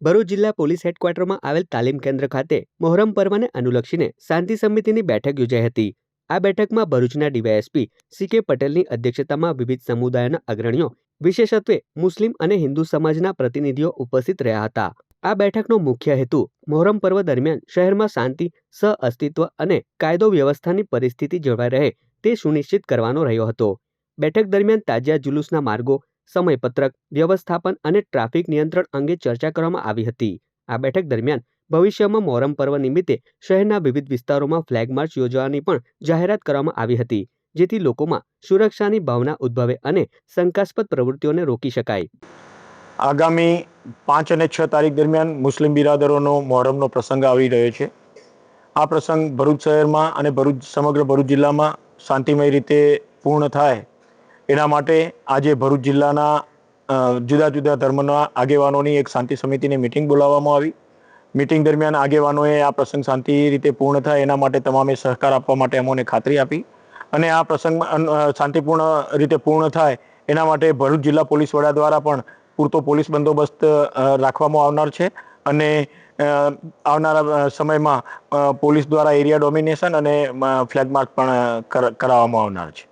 ભરૂચ જિલ્લા પોલીસ હેડક્વાર્ટરમાં આવેલ તાલીમ કેન્દ્ર ખાતે મોહરમ પર્વને અનુલક્ષીને શાંતિ સમિતિની બેઠક યોજાઈ હતી। આ બેઠકમાં ભરૂચના ડીવાયએસપી સી.કે. પટેલની અધ્યક્ષતામાં વિવિધ સમુદાયોના અગ્રણીઓ, વિશેષત્વે મુસ્લિમ અને હિન્દુ સમાજના પ્રતિનિધિઓ ઉપસ્થિત રહ્યા હતા। આ બેઠકનો મુખ્ય હેતુ મોહરમ પર્વ દરમિયાન શહેરમાં શાંતિ, સહઅસ્તિત્વ અને કાયદો વ્યવસ્થાની પરિસ્થિતિ જળવાઈ રહે તે સુનિશ્ચિત કરવાનો રહ્યો હતો। બેઠક દરમિયાન તાજિયા જુલુસના માર્ગો, સમયપત્રક, વ્યવસ્થાપન અને ટ્રાફિક નિયંત્રણ અંગે ચર્ચા કરવામાં આવી હતી। આ બેઠક દરમિયાન ભવિષ્યમાં મોહરમ પર્વ નિમિત્તે શહેરના વિવિધ વિસ્તારોમાં ફ્લેગ માર્ચ યોજવાની પણ જાહેરાત કરવામાં આવી હતી, જેથી લોકોમાં સુરક્ષાની ભાવના ઉદ્ભવે અને શંકાસ્પદ પ્રવૃત્તિઓને રોકી શકાય। આગામી 5 અને 6 તારીખ દરમિયાન મુસ્લિમ બિરાદરોનો મોહરમનો પ્રસંગ આવી રહ્યો છે। આ પ્રસંગ ભરૂચ શહેરમાં અને સમગ્ર ભરૂચ જિલ્લામાં શાંતિમય રીતે પૂર્ણ થાય એના માટે આજે ભરૂચ જિલ્લાના જુદા જુદા ધર્મના આગેવાનોની એક શાંતિ સમિતિની મિટિંગ બોલાવવામાં આવી। મિટિંગ દરમિયાન આગેવાનોએ આ પ્રસંગ શાંતિ રીતે પૂર્ણ થાય એના માટે તમામે સહકાર આપવા માટે અમોને ખાતરી આપી અને આ પ્રસંગ શાંતિપૂર્ણ રીતે પૂર્ણ થાય એના માટે ભરૂચ જિલ્લા પોલીસ વડા દ્વારા પણ પૂરતો પોલીસ બંદોબસ્ત રાખવામાં આવનાર છે અને આવનારા સમયમાં પોલીસ દ્વારા એરિયા ડોમિનેશન અને ફ્લેગ માર્ચ પણ કરાવવામાં આવનાર છે।